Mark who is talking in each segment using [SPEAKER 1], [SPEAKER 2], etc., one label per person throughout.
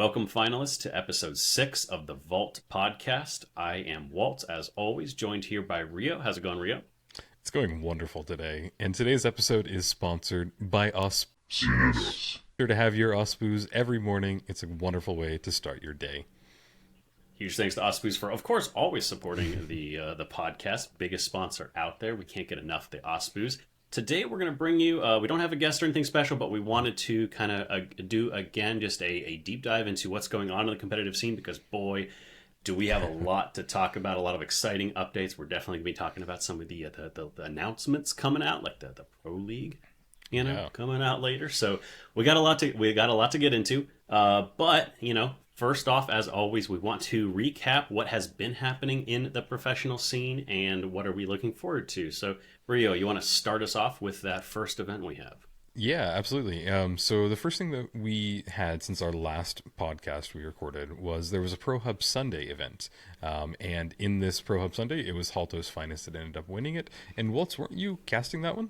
[SPEAKER 1] Welcome, finalists, to episode 6 of the Vault podcast. I am Waltz, as always, joined here by Rio. How's it going, Rio?
[SPEAKER 2] It's going wonderful today, and today's episode is sponsored by us. Sure to have your Ospoos every morning. It's a wonderful way to start your day.
[SPEAKER 1] Huge thanks to Ospoos for, of course, always supporting the podcast. Biggest sponsor out there. We can't get enough of the Ospoos. Today we're going to bring you, we don't have a guest or anything special, but we wanted to kind of do, again, just a deep dive into what's going on in the competitive scene, because, boy, do we have a lot to talk about, a lot of exciting updates. We're definitely going to be talking about some of the announcements coming out, like the Pro League, coming out later. So we got a lot to get into. But, first off, as always, we want to recap what has been happening in the professional scene and what are we looking forward to. So, Rio, you want to start us off with that first event we have?
[SPEAKER 2] Yeah, absolutely. So the first thing that we had since our last podcast we recorded was there was a Pro Hub Sunday event. And in this Pro Hub Sunday, it was Halto's Finest that ended up winning it. And Waltz, weren't you casting that one?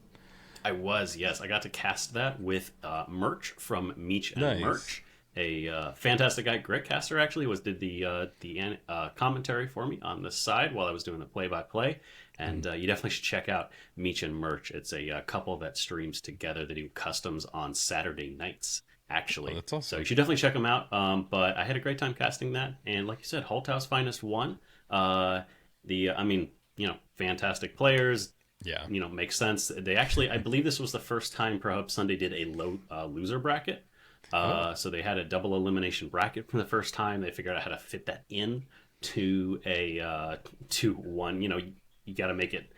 [SPEAKER 1] I was, yes. I got to cast that with Merch from Meech and Merch. A fantastic guy. Greg Caster actually did the commentary for me on the side while I was doing the play-by-play. And you definitely should check out Meech and Merch. It's a couple that streams together. They do customs on Saturday nights, actually.
[SPEAKER 2] Oh, that's awesome.
[SPEAKER 1] So you should definitely check them out. But I had a great time casting that. And like you said, Holthouse Finest won. Fantastic players.
[SPEAKER 2] Yeah.
[SPEAKER 1] Makes sense. They actually, I believe this was the first time Pro Hub Sunday did a low loser bracket. So they had a double elimination bracket for the first time. They figured out how to fit that in to a 2-1. You got to make it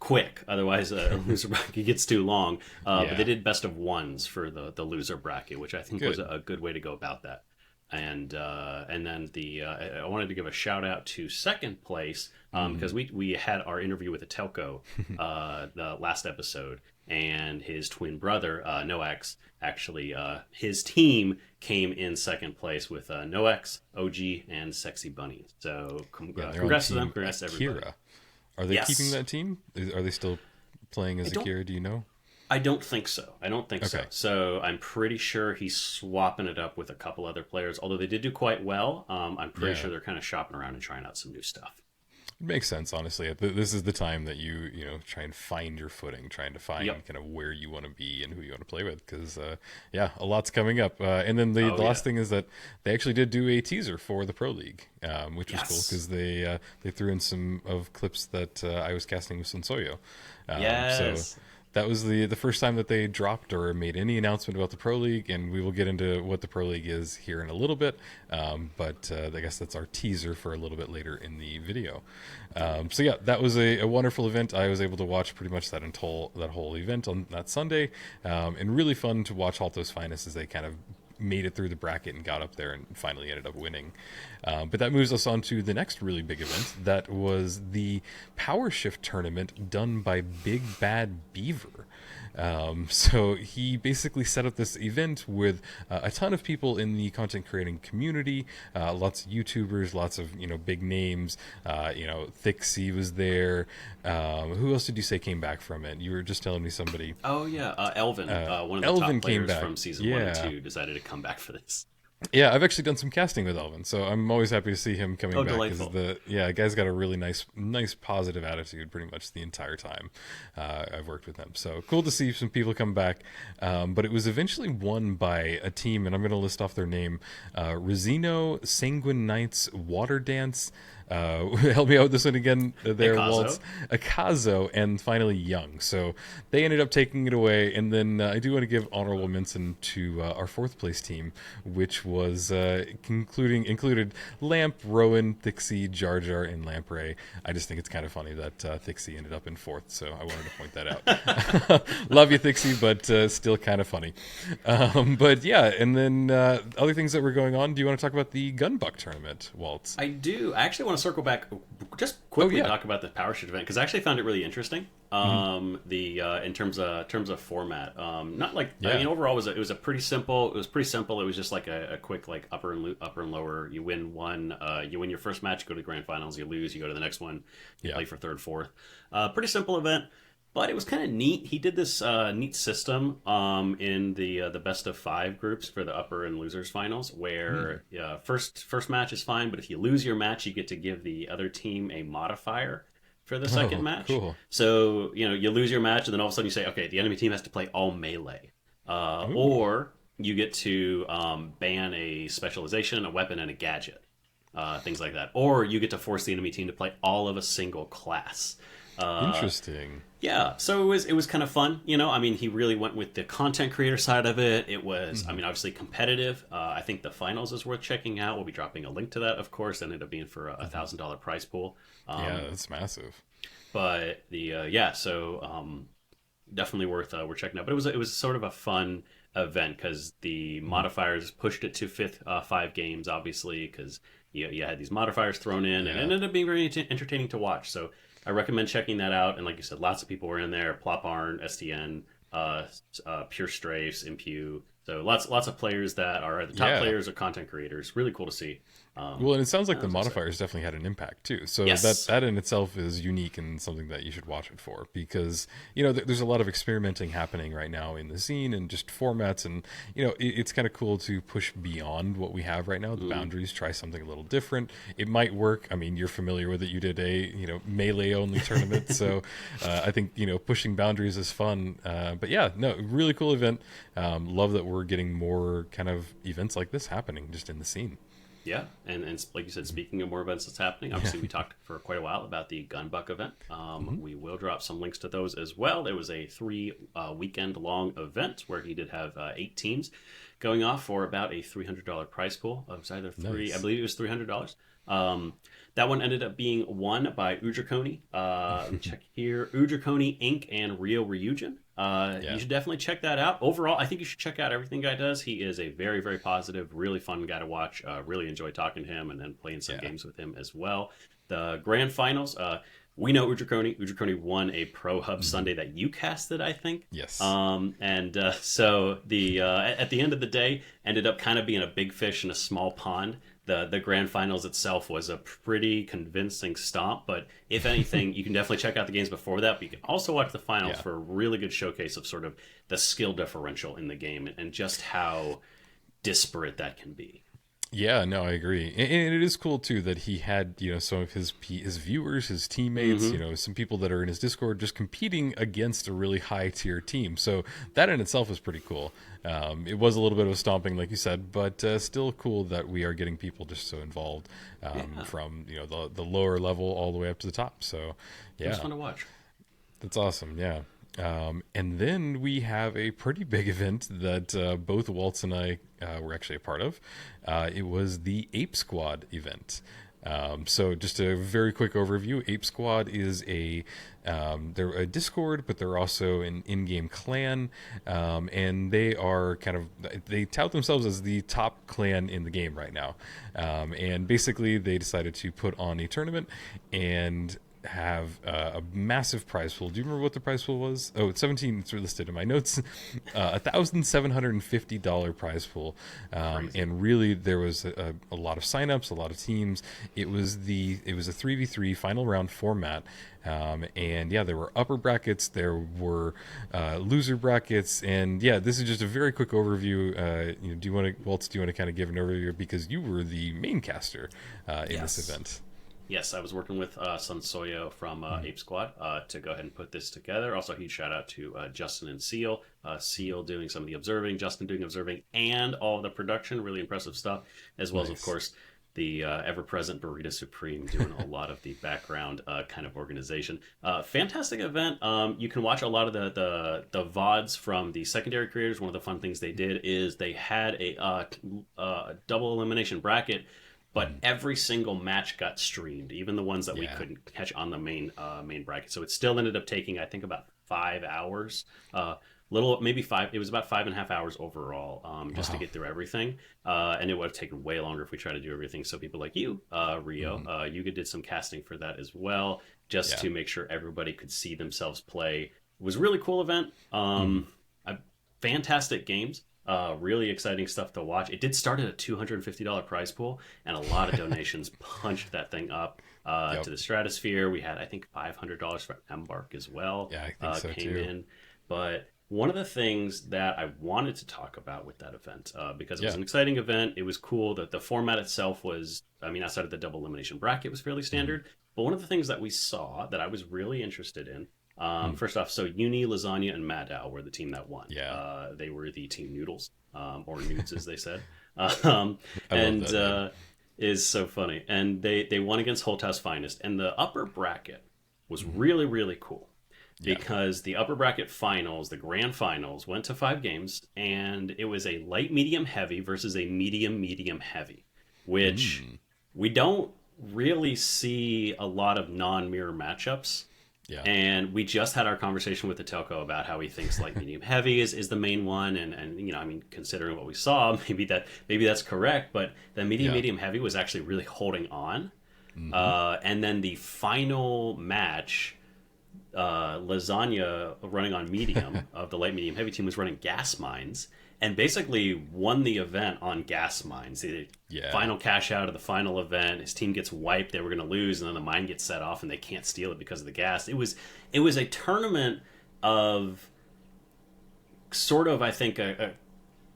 [SPEAKER 1] quick, otherwise a loser bracket gets too long. But they did best of ones for the loser bracket, which I think was a good way to go about that. And then I wanted to give a shout out to second place because we had our interview with a telco the last episode, and his twin brother Nox actually his team came in second place with Nox, OG, and Sexy Bunny. So congrats to them, congrats to everybody.
[SPEAKER 2] Akira. Are they keeping that team? Are they still playing as Akira? Do you know?
[SPEAKER 1] I don't think so. So. So I'm pretty sure he's swapping it up with a couple other players, although they did do quite well. I'm pretty sure they're kind of shopping around and trying out some new stuff.
[SPEAKER 2] It makes sense, honestly. This is the time that you try and find your footing, trying to find kind of where you want to be and who you want to play with, because a lot's coming up. And then the last thing is that they actually did do a teaser for the Pro League, which was cool because they threw in some of clips that I was casting with Sensoyo. So that was the first time that they dropped or made any announcement about the Pro League, and we will get into what the Pro League is here in a little bit. But I guess that's our teaser for a little bit later in the video. That was a wonderful event. I was able to watch pretty much that whole event on that Sunday, and really fun to watch Halto's Finest as they kind of made it through the bracket and got up there and finally ended up winning. But that moves us on to the next really big event. That was the Powershift tournament done by Big Bad Beaver. So he basically set up this event with a ton of people in the content creating community, lots of YouTubers, lots of big names. Thixie was there. Who else did you say came back from it? You were just telling me somebody.
[SPEAKER 1] Oh yeah, Elvin, one of the
[SPEAKER 2] Elvin
[SPEAKER 1] top players
[SPEAKER 2] came back
[SPEAKER 1] from season 1 and 2, decided to come back for this.
[SPEAKER 2] Yeah, I've actually done some casting with Elvin, so I'm always happy to see him coming back.
[SPEAKER 1] Delightful.
[SPEAKER 2] The guy's got a really nice positive attitude pretty much the entire time I've worked with him. So cool to see some people come back. But it was eventually won by a team, and I'm going to list off their name: Rosino, Sanguine Knights, Water Dance. Help me out with this one again. There, Waltz, Akazo, and finally Young. So they ended up taking it away. And then I do want to give honorable mention to our fourth place team, which was included Lamp, Rowan, Thixie, Jar Jar, and Lamprey. I just think it's kind of funny that Thixie ended up in fourth, so I wanted to point that out. Love you, Thixie, but still kind of funny. And then other things that were going on. Do you want to talk about the Gunbuck tournament, Waltz?
[SPEAKER 1] I do. I actually want to circle back just quickly talk about the Powershift event, because I actually found it really interesting. In terms of format, not like I mean, overall it was pretty simple. It was just like a quick like upper and lower. You win one, you win your first match, go to the grand finals. You lose, you go to the next one. You play for third, fourth. Pretty simple event. But it was kind of neat. He did this neat system in the best of five groups for the upper and losers finals, where first match is fine, but if you lose your match, you get to give the other team a modifier for the second match.
[SPEAKER 2] Cool.
[SPEAKER 1] So you lose your match, and then all of a sudden you say, okay, the enemy team has to play all melee, or you get to ban a specialization, a weapon, and a gadget, things like that, or you get to force the enemy team to play all of a single class.
[SPEAKER 2] Interesting.
[SPEAKER 1] Yeah, so it was kind of fun, I mean, he really went with the content creator side of it. It was, I mean, obviously competitive. I think the finals is worth checking out. We'll be dropping a link to that, of course. That ended up being for a $1,000 prize pool.
[SPEAKER 2] Yeah, that's massive.
[SPEAKER 1] But so definitely worth checking out. But it was sort of a fun event because the modifiers pushed it to five games, obviously, because you had these modifiers thrown in, and it ended up being very entertaining to watch. So I recommend checking that out. And like you said, lots of people were in there: Plop Arn, STN, Pure Strafes, Impew. So lots of players that are the top players or content creators. Really cool to see.
[SPEAKER 2] Well, and it sounds like the modifiers definitely had an impact too. So that in itself is unique and something that you should watch it for, because there's a lot of experimenting happening right now in the scene and just formats, and it's kind of cool to push beyond what we have right now, the boundaries, try something a little different. It might work. I mean, you're familiar with it. You did a melee only tournament, so I think pushing boundaries is fun. But yeah, no, really cool event. Love that we're getting more kind of events like this happening just in the scene.
[SPEAKER 1] Yeah, and like you said, speaking of more events that's happening, obviously we talked for quite a while about the Gunbuck event. We will drop some links to those as well. It was a 3-weekend-long event where he did have 8 teams going off for about a $300 prize pool. It was either I believe it was $300. That one ended up being won by Udrakoni. Let me check here. Udrakoni Inc. and Rio Ryujin. You should definitely check that out. Overall, I think you should check out everything Guy does. He is a very, very positive, really fun guy to watch. Really enjoy talking to him and then playing some games with him as well. The grand finals, we know Udrakoni. Udrakoni won a Pro Hub Sunday that you casted, I think.
[SPEAKER 2] Yes.
[SPEAKER 1] So the at the end of the day, ended up kind of being a big fish in a small pond. The grand finals itself was a pretty convincing stomp, but if anything, you can definitely check out the games before that, but you can also watch the finals for a really good showcase of sort of the skill differential in the game and just how disparate that can be.
[SPEAKER 2] Yeah, no, I agree, and it is cool too that he had some of his viewers, his teammates, some people that are in his Discord just competing against a really high tier team. So that in itself is pretty cool. It was a little bit of a stomping, like you said, but still cool that we are getting people just so involved from the lower level all the way up to the top. So yeah,
[SPEAKER 1] it was fun to watch.
[SPEAKER 2] That's awesome. Yeah. And then we have a pretty big event that both Waltz and I were actually a part of. It was the Ape Squad event. So just a very quick overview. Ape Squad is they're a Discord, but they're also an in-game clan, and they tout themselves as the top clan in the game right now. And basically they decided to put on a tournament and have a massive prize pool. Do you remember what the prize pool was? Oh, it's 17. It's listed in my notes. $1,750 prize pool, and really there was a lot of signups, a lot of teams. It was a 3v3 final round format, and there were upper brackets, there were loser brackets, and this is just a very quick overview. Do you want to, Waltz? Do you want to kind of give an overview because you were the main caster in this event?
[SPEAKER 1] Yes, I was working with Sansoyo from Ape Squad to go ahead and put this together. Also, huge shout out to Justin and Seal. Seal doing some of the observing, Justin doing observing, and all of the production. Really impressive stuff. As well as, of course, the ever-present Burrito Supreme doing a lot of the background kind of organization. Fantastic event. You can watch a lot of the VODs from the secondary creators. One of the fun things they did is they had a double elimination bracket, but every single match got streamed, even the ones that we couldn't catch on the main bracket. So it still ended up taking, I think, about 5 hours. Maybe 5. It was about 5.5 hours overall, just to get through everything. And it would have taken way longer if we tried to do everything. So people like you, Rio, you did some casting for that as well, just to make sure everybody could see themselves play. It was a really cool event. Fantastic games. Really exciting stuff to watch. It did start at a $250 prize pool, and a lot of donations punched that thing up. to the stratosphere. We had, I think, $500 for Embark as well.
[SPEAKER 2] Yeah, I think so
[SPEAKER 1] came
[SPEAKER 2] too.
[SPEAKER 1] in. But one of the things that I wanted to talk about with that event, because it was an exciting event, it was cool that the format itself was, I mean, outside of the double elimination bracket, was fairly standard. But one of the things that we saw that I was really interested in, first off, so Uni, Lasagna, and Maddow were the team that won.
[SPEAKER 2] Yeah.
[SPEAKER 1] They were the team Noodles, or Nudes as they said.
[SPEAKER 2] And
[SPEAKER 1] is so funny. And they won against Holthouse Finest. And the upper bracket was really, really cool. Because the upper bracket finals, the grand finals, went to 5 games, and it was a light, medium, heavy versus a medium, medium, heavy, which we don't really see a lot of non-mirror matchups. Yeah. And we just had our conversation with the telco about how he thinks light, medium, heavy is the main one, and you know, I mean, considering what we saw, maybe that's correct, but the medium, medium, heavy was actually really holding on. And then the final match, Lasagna running on medium of the light, medium, heavy team was running gas mines and basically won the event on gas mines. The final cash out of the final event, his team gets wiped, they were going to lose, and then the mine gets set off and they can't steal it because of the gas. It was a tournament of sort of, I think, a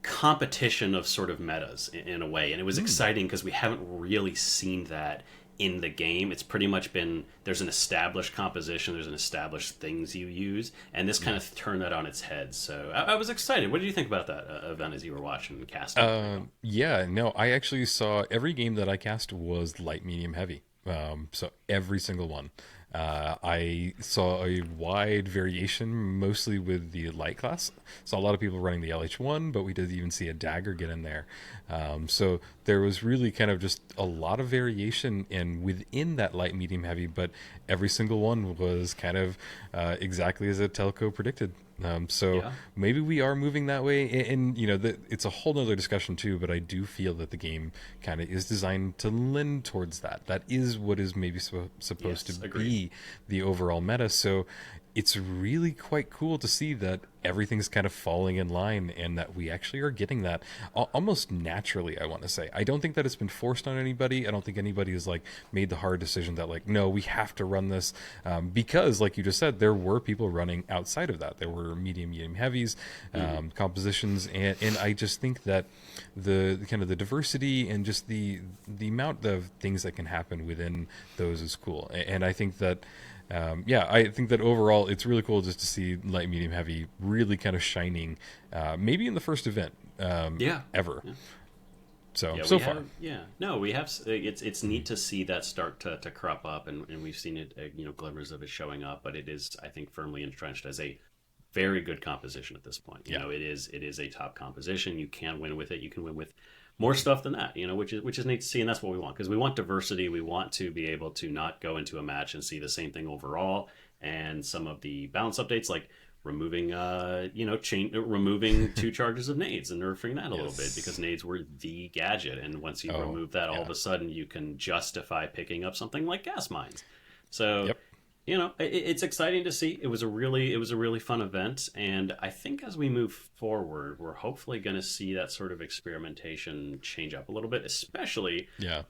[SPEAKER 1] competition of sort of metas in a way, and it was exciting because we haven't really seen that in the game. It's pretty much been, there's an established composition, there's an established things you use, and this kind of turned that on its head. So I was excited. What did you think about that event as you were watching and casting?
[SPEAKER 2] Yeah, no, I actually saw every game that I cast was light, medium, heavy. So every single one. I saw a wide variation, mostly with the light class. Saw a lot of people running the LH1, but we did even see a dagger get in there. So there was really kind of just a lot of variation in within that light, medium, heavy, but every single one was kind of exactly as a telco predicted. Maybe we are moving that way, and you know, it's a whole nother discussion too, but I do feel that the game kind of is designed to lend towards that. That is what is maybe supposed to be the overall meta. So it's really quite cool to see that everything's kind of falling in line and that we actually are getting that almost naturally, I want to say. I don't think that it's been forced on anybody. I don't think anybody has like made the hard decision that like, no, we have to run this, because like you just said, there were people running outside of that. There were medium heavies, compositions, and I just think that the kind of the diversity and just the amount of things that can happen within those is cool. And I think that I think that overall it's really cool just to see light, medium, heavy really kind of shining, maybe in the first event ever. Yeah. So far.
[SPEAKER 1] We have. It's neat to see that start to crop up, and we've seen it, glimmers of it showing up, but it is, I think, firmly entrenched as a very good composition at this point. You know, it is a top composition. You can win with it. You can win with more stuff than that, which is neat to see, and that's what we want, because we want diversity. We want to be able to not go into a match and see the same thing overall. And some of the balance updates, like removing, removing 2 charges of nades and nerfing that a little bit, because nades were the gadget, and once you remove that, all of a sudden you can justify picking up something like gas mines. So. It's exciting to see. It was a really fun event, and I think as we move forward, we're hopefully going to see that sort of experimentation change up a little bit, especially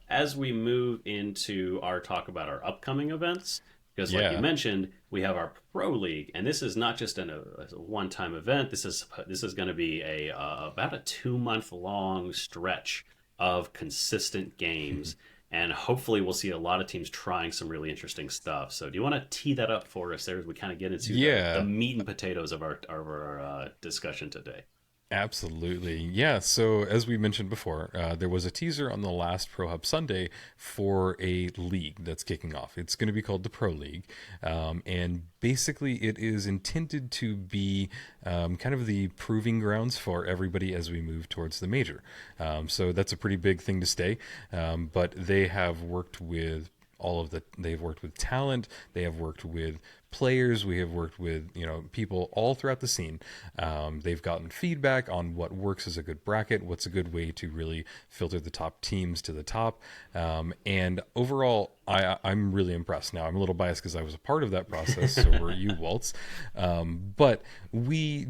[SPEAKER 1] as we move into our talk about our upcoming events. Because, like you mentioned, we have our Pro League, and this is not just a one-time event. This is going to be about a 2-month long stretch of consistent games. And hopefully we'll see a lot of teams trying some really interesting stuff. So do you want to tee that up for us there as we kind of get into the meat and potatoes of our discussion today?
[SPEAKER 2] Absolutely. Yeah. So as we mentioned before, there was a teaser on the last Pro Hub Sunday for a league that's kicking off. It's going to be called the Pro League. And basically it is intended to be kind of the proving grounds for everybody as we move towards the major. So that's a pretty big thing to stay. But they have worked with they've worked with talent, they have worked with players, we have worked with people all throughout the scene. They've gotten feedback on what works as a good bracket, what's a good way to really filter the top teams to the top, and overall I'm really impressed. Now, I'm a little biased because I was a part of that process, so were you, Waltz. But we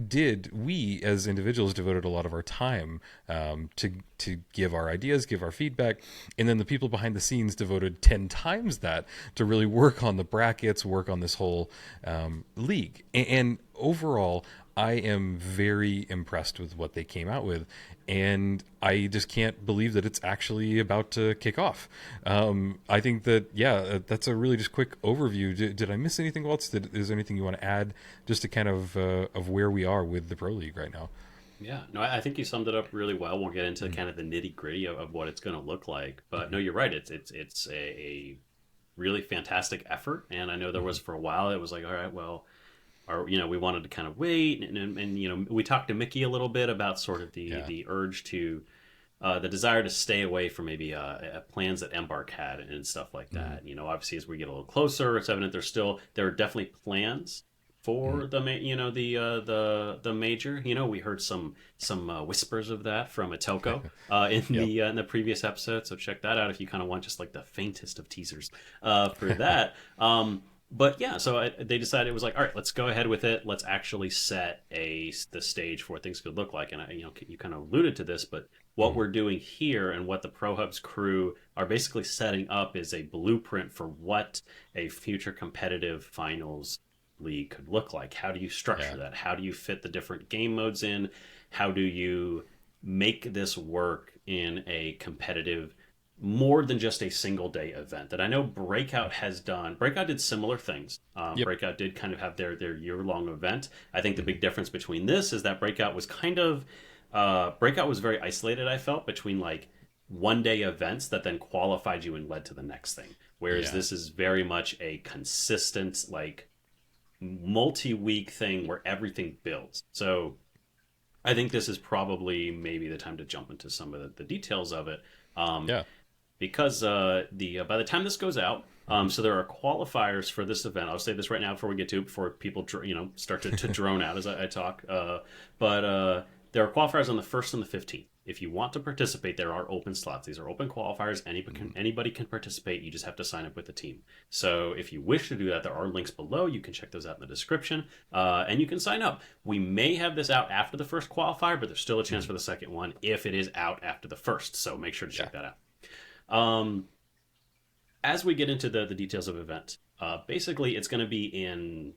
[SPEAKER 2] as individuals devoted a lot of our time to give our ideas, give our feedback, and then the people behind the scenes devoted 10 times that to really work on the brackets, work on this whole league. And overall, I am very impressed with what they came out with, and I just can't believe that it's actually about to kick off. I think that, that's a really just quick overview. Did I miss anything, Waltz? Is there anything you want to add just to kind of where we are with the Pro League right now?
[SPEAKER 1] Yeah, no, I think you summed it up really well. We'll get into kind of the nitty gritty of what it's going to look like. But no, you're right. It's a really fantastic effort. And I know there was for a while, it was like, all right, well, we wanted to kind of wait. And we talked to Mickey a little bit about sort of the urge to, the desire to stay away from maybe plans that Embark had and stuff like that. Obviously, as we get a little closer, it's evident there are definitely plans for the major. We heard some whispers of that from Atelco in the previous episode, so check that out if you kind of want just like the faintest of teasers for that. But yeah, so they decided, it was like, all right, let's go ahead with it. Let's actually set the stage for what things could look like. And you kind of alluded to this, but what we're doing here and what the Pro Hubs crew are basically setting up is a blueprint for what a future competitive finals league could look like. How do you structure that? How do you fit the different game modes in? How do you make this work in a competitive, more than just a single day event that I know Breakout has done? Breakout did similar things. Breakout did kind of have their year-long event. I think the big difference between this is that Breakout was Breakout was very isolated, I felt, between like one-day events that then qualified you and led to the next thing. Whereas this is very much a consistent, like, multi-week thing where everything builds. So I think this is probably maybe the time to jump into some of the details of it. Because by the time this goes out, so there are qualifiers for this event. I'll say this right now before we get to it, before people start to drone out as I talk. But there are qualifiers on the 1st and the 15th. If you want to participate, there are open slots. These are open qualifiers. Anybody can participate. You just have to sign up with the team. So if you wish to do that, there are links below. You can check those out in the description, and you can sign up. We may have this out after the first qualifier, but there's still a chance for the second one if it is out after the first. So make sure to check that out. As we get into the details of event, basically it's going to be in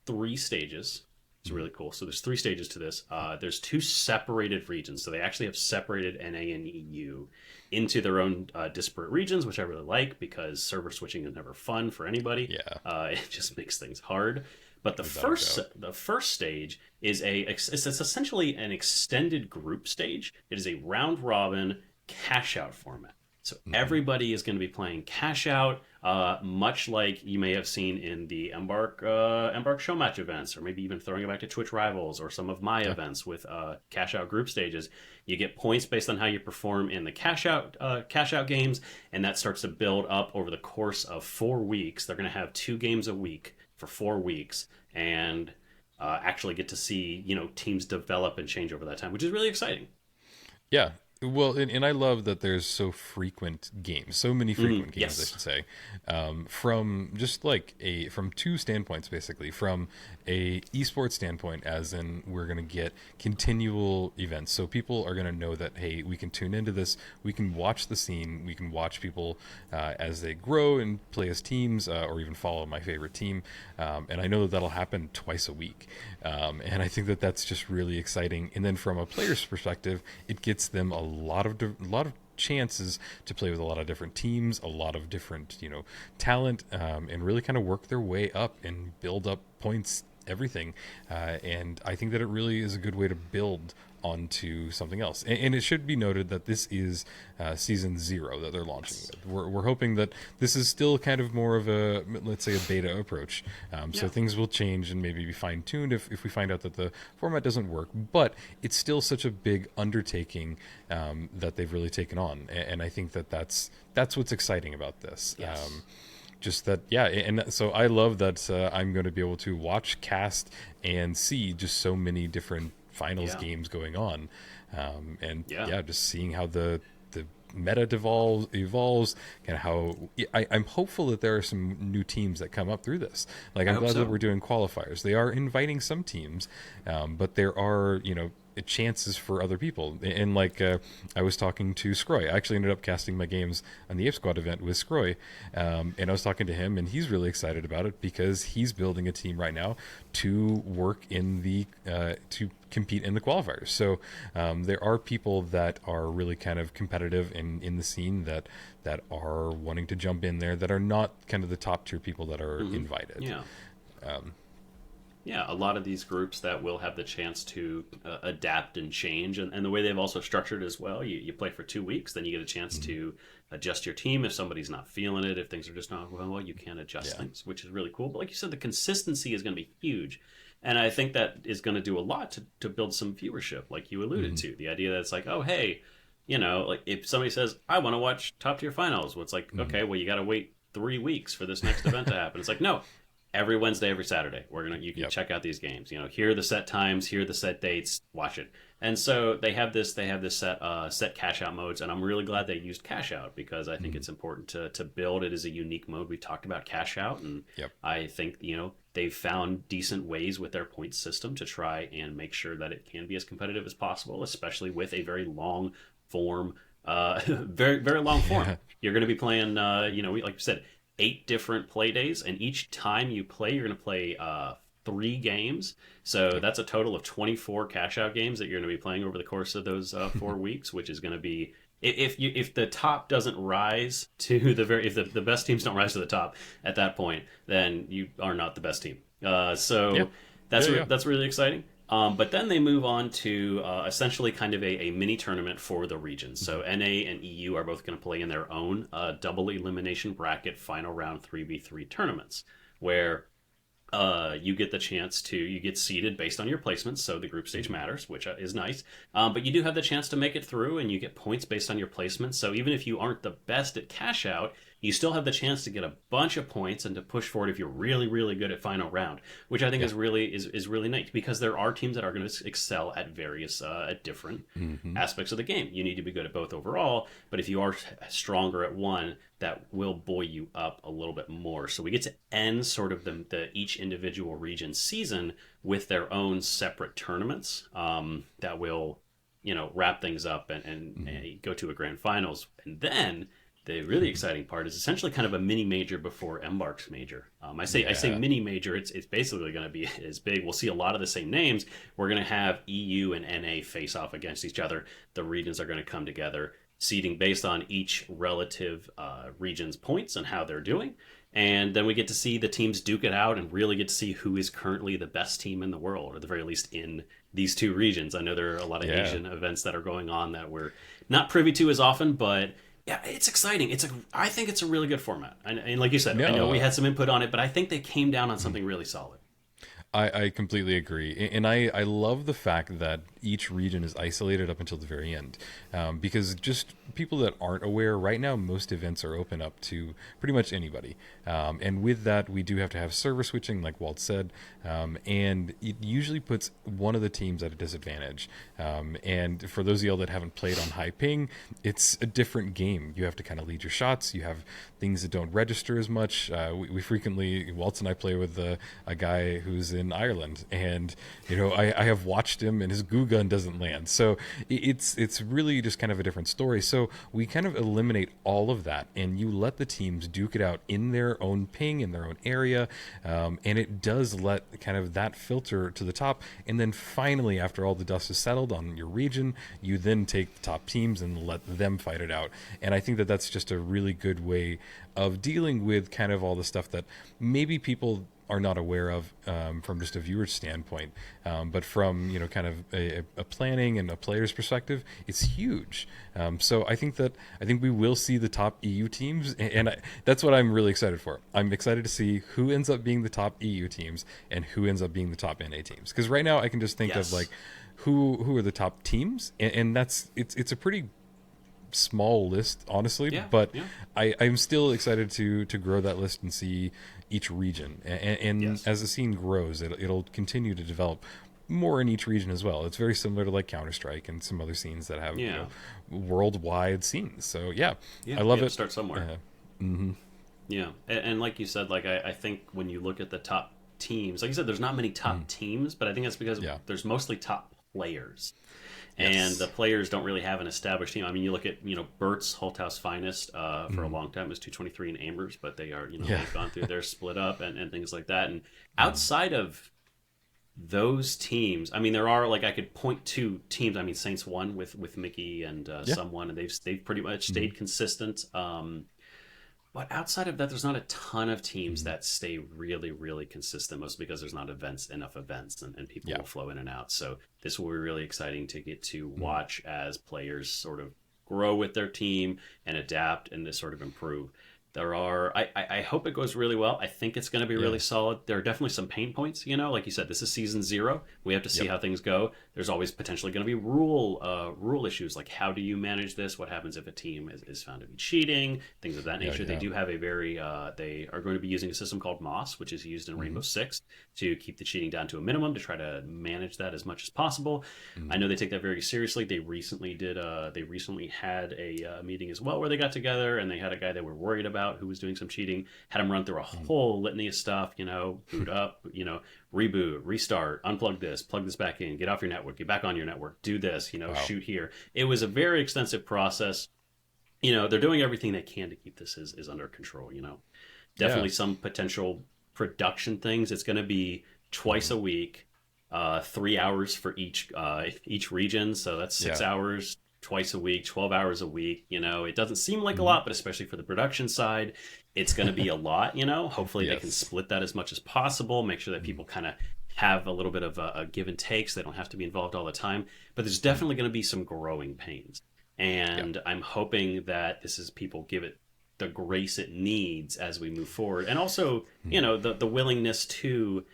[SPEAKER 1] 3 stages. It's really cool. So there's 3 stages to this. There's 2 separated regions. So they actually have separated NA and EU into their own disparate regions, which I really like because server switching is never fun for anybody. It just makes things hard. But the first stage is it's essentially an extended group stage. It is a round robin cash out format. So everybody is going to be playing cash out, much like you may have seen in the Embark show match events, or maybe even throwing it back to Twitch Rivals or some of my events with cash out group stages. You get points based on how you perform in the cash out games, and that starts to build up over the course of 4 weeks. They're going to have 2 games a week for 4 weeks, and actually get to see teams develop and change over that time, which is really exciting.
[SPEAKER 2] Yeah. Well, and I love that there's so many frequent games, I should say, from just from 2 standpoints, basically. From a esports standpoint, as in we're going to get continual events. So people are going to know that, hey, we can tune into this, we can watch the scene, we can watch people as they grow and play as teams, or even follow my favorite team. And I know that that'll happen twice a week. And I think that that's just really exciting. And then from a player's perspective, it gets them a lot of chances to play with a lot of different teams, a lot of different talent, and really kind of work their way up and build up points, everything. And I think that it really is a good way to build onto something else. And it should be noted that this is season 0 that they're launching with. We're hoping that this is still kind of more of a, let's say, a beta approach. So things will change and maybe be fine-tuned if we find out that the format doesn't work. But it's still such a big undertaking that they've really taken on. And I think that that's what's exciting about this. just that, yeah. And so I love that I'm going to be able to watch, cast, and see just so many different finals games going on. And just seeing how the meta evolves, and how I'm hopeful that there are some new teams that come up through this. Like, I'm glad that we're doing qualifiers. They are inviting some teams, but there are, chances for other people. And like, I was talking to Scroy. I actually ended up casting my games on the Ape Squad event with Scroy, and I was talking to him, and he's really excited about it because he's building a team right now to work in the to compete in the qualifiers. So there are people that are really kind of competitive in the scene that are wanting to jump in there, that are not kind of the top tier people that are invited.
[SPEAKER 1] A lot of these groups that will have the chance to adapt and change, and the way they've also structured as well, you play for 2 weeks, then you get a chance to adjust your team if somebody's not feeling it, if things are just not going well, you can adjust things, which is really cool. But like you said, the consistency is going to be huge, and I think that is going to do a lot to build some viewership, like you alluded to. The idea that it's like, oh, hey, like if somebody says, I want to watch top tier finals, well, it's like, okay, well, you got to wait 3 weeks for this next event to happen. It's like, no, every Wednesday, every Saturday, you can check out these games. Here are the set times, here are the set dates, watch it. And so they have this set cash out modes, and I'm really glad they used cash out, because I think it's important to build it as a unique mode. We talked about cash out, and I think they've found decent ways with their points system to try and make sure that it can be as competitive as possible, especially with a very long form, very very long form. You're going to be playing, like you said, 8 different play days, and each time you play, you're going to play 3 games. So that's a total of 24 cash out games that you're going to be playing over the course of those 4 weeks, which is going to be, if the top doesn't rise to if the best teams don't rise to the top at that point, then you are not the best team. That's really exciting. But then they move on to essentially kind of a mini tournament for the region. So NA and EU are both going to play in their own double elimination bracket final round 3v3 tournaments, where you get the chance you get seeded based on your placements. So the group stage matters, which is nice. But you do have the chance to make it through, and you get points based on your placements. So even if you aren't the best at cash out, you still have the chance to get a bunch of points and to push forward if you're really, really good at final round, which I think is really nice, because there are teams that are going to excel at various at different aspects of the game. You need to be good at both overall, but if you are stronger at one, that will buoy you up a little bit more. So we get to end sort of the each individual region season with their own separate tournaments that will wrap things up and go to a grand finals. And then the really exciting part is essentially kind of a mini major before Embark's major. I say mini major. It's basically going to be as big. We'll see a lot of the same names. We're going to have EU and NA face off against each other. The regions are going to come together, seeding based on each relative region's points and how they're doing. And then we get to see the teams duke it out and really get to see who is currently the best team in the world, or at the very least in these 2 regions. I know there are a lot of Asian events that are going on that we're not privy to as often, but yeah, it's exciting. I think it's a really good format. And like you said, I know we had some input on it, but I think they came down on something really solid.
[SPEAKER 2] I completely agree. And I love the fact that each region is isolated up until the very end. Because just people that aren't aware, right now most events are open up to pretty much anybody. And with that, we do have to have server switching, like Walt said. And it usually puts one of the teams at a disadvantage. And for those of y'all that haven't played on high ping, it's a different game. You have to kind of lead your shots. You have things that don't register as much. We frequently, Waltz and I play with a guy who's in Ireland, and I have watched him, and his goo gun doesn't land. So it's really just kind of a different story. So we kind of eliminate all of that, and you let the teams duke it out in their own ping, in their own area, and it does let kind of that filter to the top. And then finally, after all the dust is settled on your region, you then take the top teams and let them fight it out. And I think that that's just a really good way of dealing with kind of all the stuff that maybe people are not aware of from just a viewer's standpoint, but from kind of a planning and a player's perspective, it's huge. So I think we will see the top EU teams, and that's what I'm really excited for. I'm excited to see who ends up being the top EU teams and who ends up being the top NA teams, because right now I can just think of like who are the top teams, and that's it's a pretty small list, honestly, but I'm still excited to grow that list and see each region. And as the scene grows, it'll continue to develop more in each region as well. It's very similar to like Counter-Strike and some other scenes that have worldwide scenes. So I love it.
[SPEAKER 1] Start somewhere. Yeah, and like you said, like I think when you look at the top teams, like you said, there's not many top teams, but I think that's because there's mostly top players. And the players don't really have an established team. I mean, you look at, Bert's Holthouse Finest for a long time was 223 and Ambers, but they are, they've gone through their split up and things like that. And outside of those teams, I mean, there are, like, I could point to teams. I mean, Saints won with Mickey and someone, and they've pretty much stayed consistent. But outside of that, there's not a ton of teams that stay really, really consistent, mostly because there's not enough events, and people will flow in and out. So this will be really exciting to get to watch as players sort of grow with their team and adapt and to sort of improve. I hope it goes really well. I think it's going to be really solid. There are definitely some pain points, like you said, this is season 0. We have to see how things go. There's always potentially going to be rule issues, like how do you manage this? What happens if a team is found to be cheating? Things of that nature. They do have a they are going to be using a system called Moss, which is used in Rainbow Six to keep the cheating down to a minimum, to try to manage that as much as possible. I know they take that very seriously. They recently had a meeting as well where they got together and they had a guy they were worried about who was doing some cheating, had him run through a whole litany of stuff, boot up, reboot, restart, unplug this, plug this back in, get off your network, get back on your network, do this, shoot here. It was a very extensive process. They're doing everything they can to keep this is under control, Definitely some potential production things. It's going to be twice a week, 3 hours for each region. So that's 6 hours twice a week, 12 hours a week. It doesn't seem like a lot, but especially for the production side, it's going to be a lot. Hopefully they can split that as much as possible, make sure that people kind of have a little bit of a give and take, so they don't have to be involved all the time. But there's definitely going to be some growing pains, and I'm hoping that people give it the grace it needs as we move forward, and also the willingness to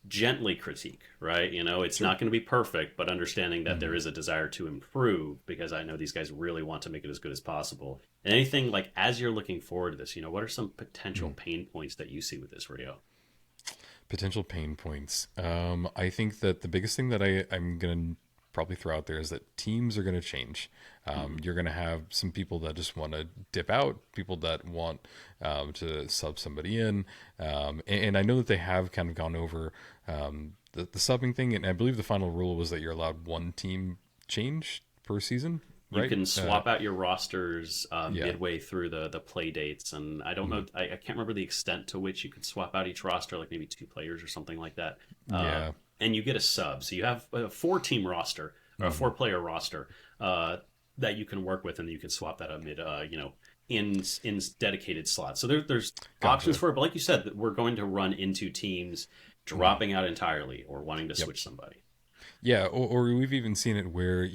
[SPEAKER 1] gently critique, right? It's not going to be perfect, but understanding that there is a desire to improve, because I know these guys really want to make it as good as possible. And anything, like, as you're looking forward to this, what are some potential pain points that you see with this, Rio?
[SPEAKER 2] Potential pain points. I think that the biggest thing that I'm going to probably throw out there is that teams are going to change. You're going to have some people that just want to dip out, people that want to sub somebody in. And I know that they have kind of gone over the subbing thing. And I believe the final rule was that you're allowed one team change per season. Right?
[SPEAKER 1] You can swap out your rosters midway through the play dates. And I don't know, I can't remember the extent to which you could swap out each roster, like maybe 2 players or something like that. And you get a sub. So you have a 4-team roster, or a 4-player roster that you can work with, and you can swap that up in dedicated slots. So there's options for it. But like you said, we're going to run into teams dropping out entirely or wanting to switch somebody.
[SPEAKER 2] Yeah, or we've even seen it where,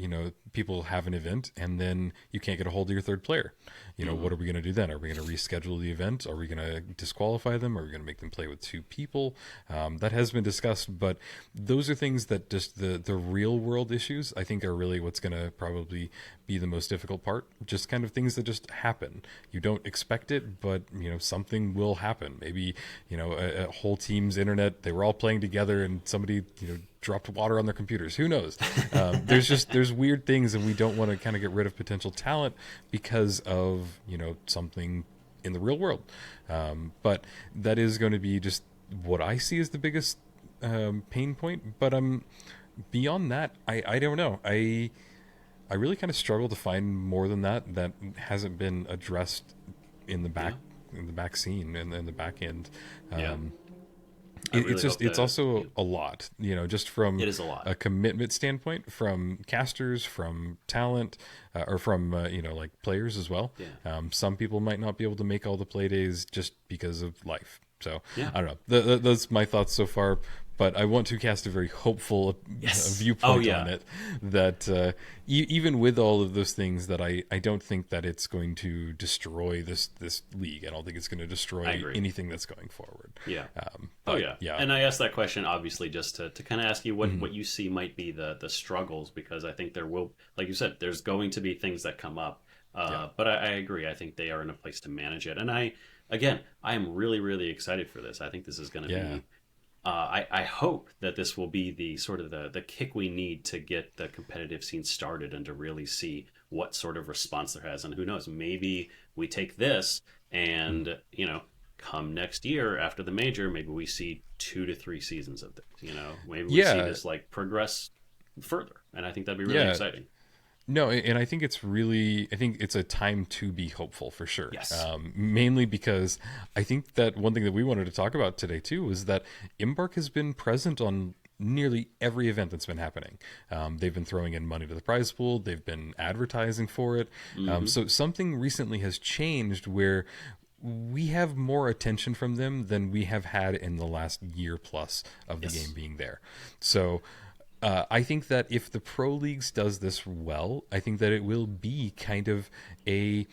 [SPEAKER 2] people have an event and then you can't get a hold of your third player. What are we going to do then? Are we going to reschedule the event? Are we going to disqualify them? Are we going to make them play with 2 people? That has been discussed, but those are things that just the real world issues, I think, are really what's going to probably be the most difficult part. Just kind of things that just happen. You don't expect it, but, something will happen. Maybe, a whole team's internet, they were all playing together and somebody, dropped water on their computers. Who knows? There's weird things, and we don't want to kind of get rid of potential talent because of, something in the real world. But that is going to be just what I see as the biggest pain point. But beyond that, I don't know. I really kind of struggle to find more than that hasn't been addressed in the back scene and in the back end. It's also a lot, just from a commitment standpoint, from casters, from talent, or from, like players as well. Some people might not be able to make all the play days just because of life. So I don't know. That's my thoughts so far. But I want to cast a very hopeful viewpoint on it. That even with all of those things, that I don't think that it's going to destroy this league. I don't think it's going to destroy anything that's going forward. And I asked that question obviously just to kind of ask you what you see might be the struggles, because I think there will, like you said, there's going to be things that come up.
[SPEAKER 1] But I agree. I think they are in a place to manage it. And again, I am really, really excited for this. I think this is going to be. I hope that this will be the sort of the kick we need to get the competitive scene started and to really see what sort of response there has. And who knows, maybe we take this and, come next year after the major, maybe we see 2 to 3 seasons of this, maybe we see this like progress further. And I think that'd be really exciting.
[SPEAKER 2] No, and I think it's a time to be hopeful for sure.
[SPEAKER 1] Yes.
[SPEAKER 2] Mainly because I think that one thing that we wanted to talk about today too was that Embark has been present on nearly every event that's been happening. They've been throwing in money to the prize pool. They've been advertising for it. So something recently has changed where we have more attention from them than we have had in the last year plus of the game being there. So I think that if the Pro Leagues does this well, I think that it will be kind of a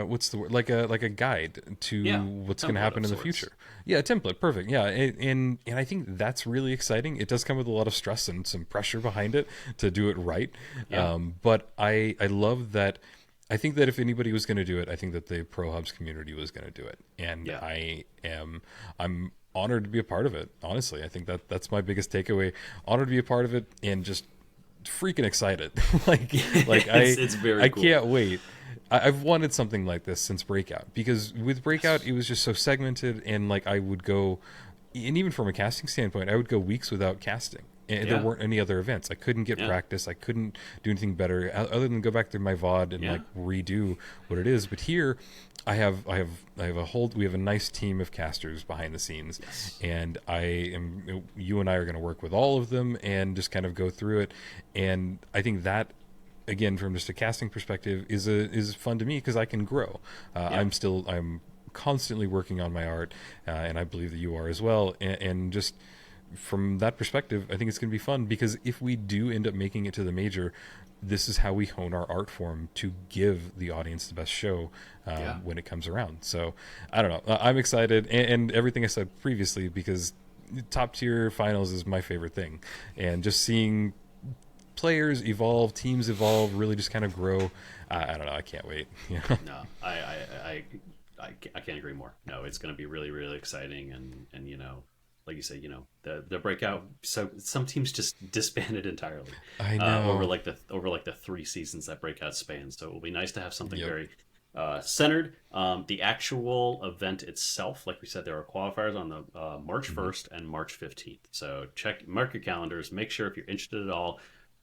[SPEAKER 2] what's the word, like a guide to what's going to happen in the future. Yeah, a template, perfect. Yeah, and I think that's really exciting. It does come with a lot of stress and some pressure behind it to do it right. But I love that. I think that if anybody was going to do it, I think that the Pro Hubs community was going to do it, and I'm honored to be a part of it. Honestly, I think that's my biggest takeaway. Honored to be a part of it, and just freaking excited. It's very cool. I can't wait. I've wanted something like this since Breakout, because with Breakout it was just so segmented, and like I would go, and even from a casting standpoint, I would go weeks without casting. And there weren't any other events. I couldn't get practice. I couldn't do anything better other than go back through my VOD and like redo what it is. But here, we have a nice team of casters behind the scenes, and you and I are going to work with all of them and just kind of go through it. And I think that, again, from just a casting perspective, is fun to me because I can grow. I'm constantly working on my art, and I believe that you are as well. And just from that perspective, I think it's going to be fun, because if we do end up making it to the major, this is how we hone our art form to give the audience the best show when it comes around. So I don't know. I'm excited, and everything I said previously, because top tier finals is my favorite thing, and just seeing players evolve, teams evolve, really just kind of grow. I don't know. I can't wait.
[SPEAKER 1] No, I can't agree more. No, it's going to be really, really exciting, and like you say, the Breakout. So some teams just disbanded entirely.
[SPEAKER 2] I know
[SPEAKER 1] over the 3 seasons that Breakout spans. So it will be nice to have something very centered. The actual event itself, like we said, there are qualifiers on the March 1st and March 15th. So mark your calendars. Make sure if you're interested at all,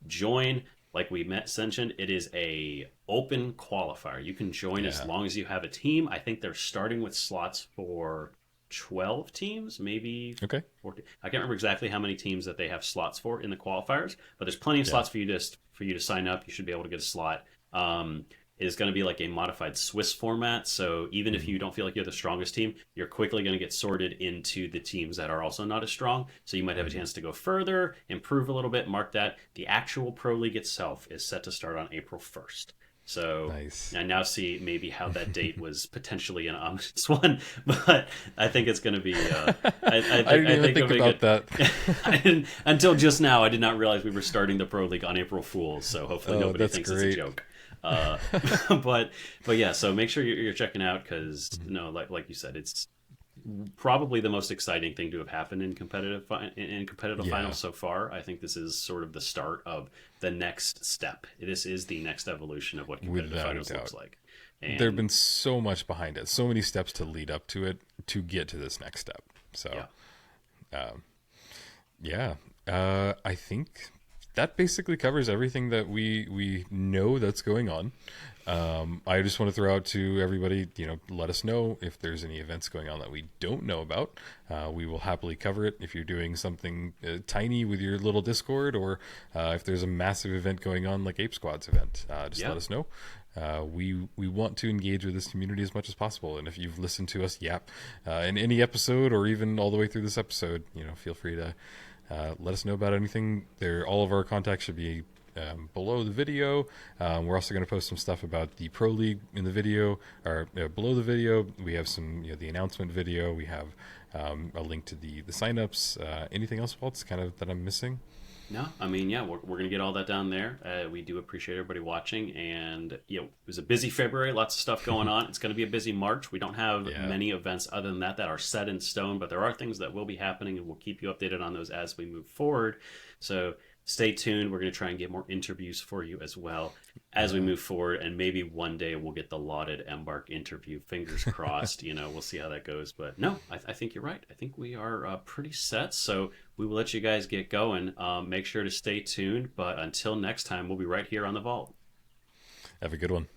[SPEAKER 1] join. Like we mentioned, it is a open qualifier. You can join as long as you have a team. I think they're starting with slots for 12 teams, maybe 14. I can't remember exactly how many teams that they have slots for in the qualifiers, but there's plenty of slots for you to sign up. You should be able to get a slot. It is going to be like a modified Swiss format, so even if you don't feel like you're the strongest team, you're quickly going to get sorted into the teams that are also not as strong, so you might have a chance to go further, improve a little bit. Mark that. The actual Pro League itself is set to start on April 1st. So nice. I now see maybe how that date was potentially an ominous one, but I think it's going to be. I
[SPEAKER 2] didn't even think about
[SPEAKER 1] that. Until just now, I did not realize we were starting the Pro League on April Fool's. So hopefully nobody thinks it's a joke. But yeah, so make sure you're checking out, because like you said, it's probably the most exciting thing to have happened in competitive finals so far. I think this is sort of the start of the next step. This is the next evolution of what competitive finals looks like. And
[SPEAKER 2] there have been so much behind it, so many steps to lead up to it to get to this next step. So, I think that basically covers everything that we know that's going on. I just want to throw out to everybody, let us know if there's any events going on that we don't know about. We will happily cover it if you're doing something tiny with your little Discord, or if there's a massive event going on like Ape Squad's event. Let us know. We want to engage with this community as much as possible, and if you've listened to us yap in any episode, or even all the way through this episode, feel free to let us know about anything. All of our contacts should be below the video. We're also going to post some stuff about the Pro League in the video, or below the video. We have some, the announcement video. We have a link to the signups. Anything else, Waltz, kind of that I'm missing?
[SPEAKER 1] No, I mean, yeah, we're going to get all that down there. We do appreciate everybody watching. And, it was a busy February, lots of stuff going on. It's going to be a busy March. We don't have
[SPEAKER 2] Yeah.
[SPEAKER 1] many events other than that are set in stone, but there are things that will be happening, and we'll keep you updated on those as we move forward. So stay tuned. We're going to try and get more interviews for you as well as we move forward. And maybe one day we'll get the lauded Embark interview. Fingers crossed. We'll see how that goes. But no, I think you're right. I think we are pretty set. So we will let you guys get going. Make sure to stay tuned. But until next time, we'll be right here on the Vault.
[SPEAKER 2] Have a good one.